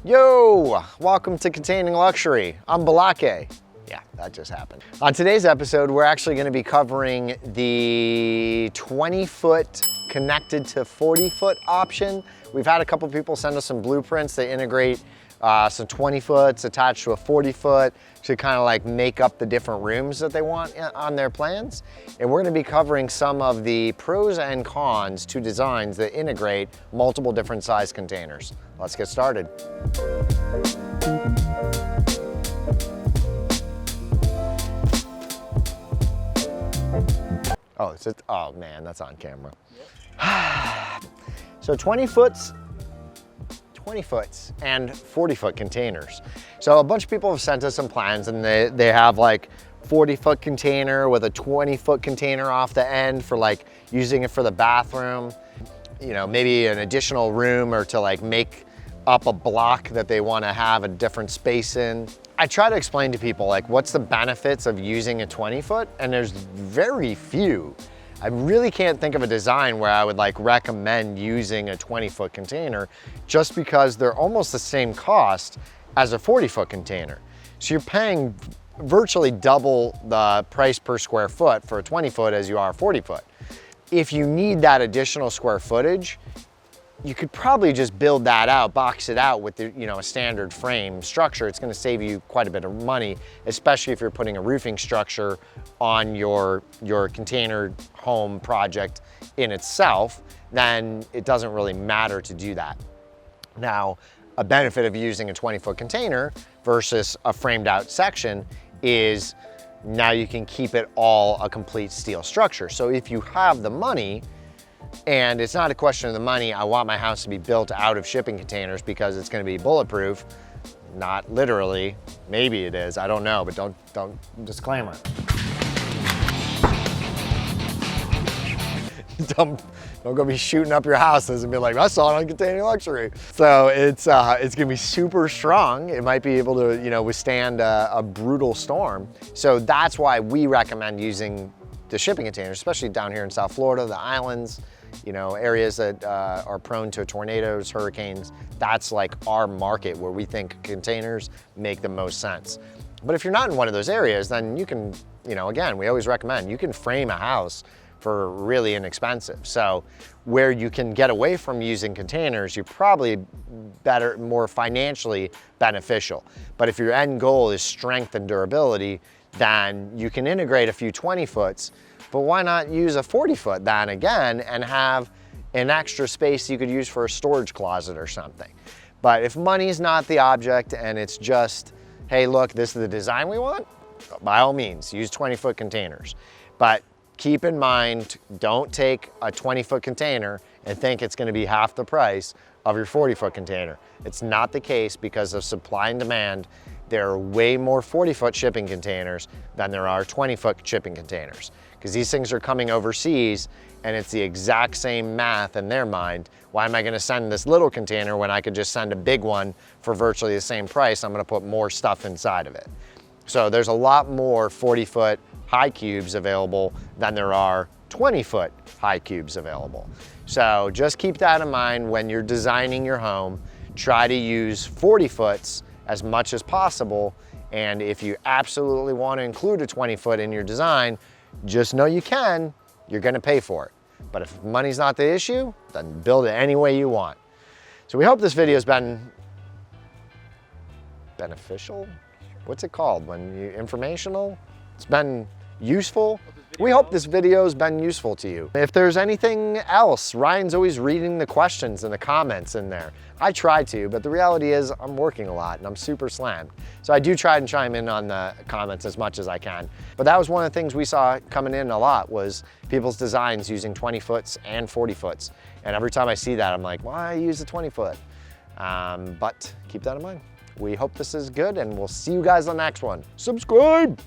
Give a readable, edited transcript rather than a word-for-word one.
Yo, welcome to Containing Luxury. I'm Balake. Yeah, that just happened. On today's episode, we're actually gonna be covering the 20-foot connected to 40-foot option. We've had a couple people send us some blueprints. They integrate some 20-foots attached to a 40-foot to kind of like make up the different rooms that they want on their plans. And we're gonna be covering some of the pros and cons to designs that integrate multiple different size containers. Let's get started. Oh man, that's on camera. So 20 foots and 40-foot containers. So a bunch of people have sent us some plans and they have like 40-foot container with a 20-foot container off the end for like using it for the bathroom, you know, maybe an additional room or to like make up a block that they want to have a different space in. I try to explain to people like what's the benefits of using a 20-foot, and there's very few. I really can't think of a design where I would like recommend using a 20-foot container just because they're almost the same cost as a 40-foot container. So you're paying virtually double the price per square foot for a 20-foot as you are a 40-foot. If you need that additional square footage, you could probably just build that out, box it out with the, you know, a standard frame structure. It's gonna save you quite a bit of money, especially if you're putting a roofing structure on your container home project in itself, then it doesn't really matter to do that. Now, a benefit of using a 20-foot container versus a framed out section is now you can keep it all a complete steel structure. So if you have the money, and it's not a question of the money, I want my house to be built out of shipping containers because it's gonna be bulletproof. Not literally, maybe it is, I don't know, but don't disclaimer. Don't go be shooting up your houses and be like, I saw it on Containing Luxury. So it's gonna be super strong. It might be able to, you know, withstand a brutal storm. So that's why we recommend using the shipping containers, especially down here in South Florida, the islands, you know, areas that are prone to tornadoes, hurricanes. That's like our market where we think containers make the most sense. But if you're not in one of those areas, then you can, you know, again, we always recommend, you can frame a house for really inexpensive. So where you can get away from using containers, you're probably better, more financially beneficial. But if your end goal is strength and durability, then you can integrate a few 20-foots, but why not use a 40-foot then again and have an extra space you could use for a storage closet or something. But if money's not the object and it's just, hey, look, this is the design we want, by all means, use 20-foot containers. But keep in mind, don't take a 20-foot container and think it's gonna be half the price of your 40-foot container. It's not the case because of supply and demand. There are way more 40-foot shipping containers than there are 20-foot shipping containers because these things are coming overseas and it's the exact same math in their mind. Why am I gonna send this little container when I could just send a big one for virtually the same price? I'm gonna put more stuff inside of it. So there's a lot more 40-foot high cubes available than there are 20-foot high cubes available. So just keep that in mind when you're designing your home. Try to use 40-foots as much as possible. And if you absolutely want to include a 20-foot in your design, just know you can, you're gonna pay for it. But if money's not the issue, then build it any way you want. So we hope this video has been beneficial? What's it called? Informational? It's been useful? We hope this video has been useful to you. If there's anything else, Ryan's always reading the questions and the comments in there. I try to, but the reality is I'm working a lot and I'm super slammed. So I do try and chime in on the comments as much as I can. But that was one of the things we saw coming in a lot was people's designs using 20-foots and 40-foots. And every time I see that, I'm like, why use a 20-foot? But keep that in mind. We hope this is good and we'll see you guys on the next one. Subscribe!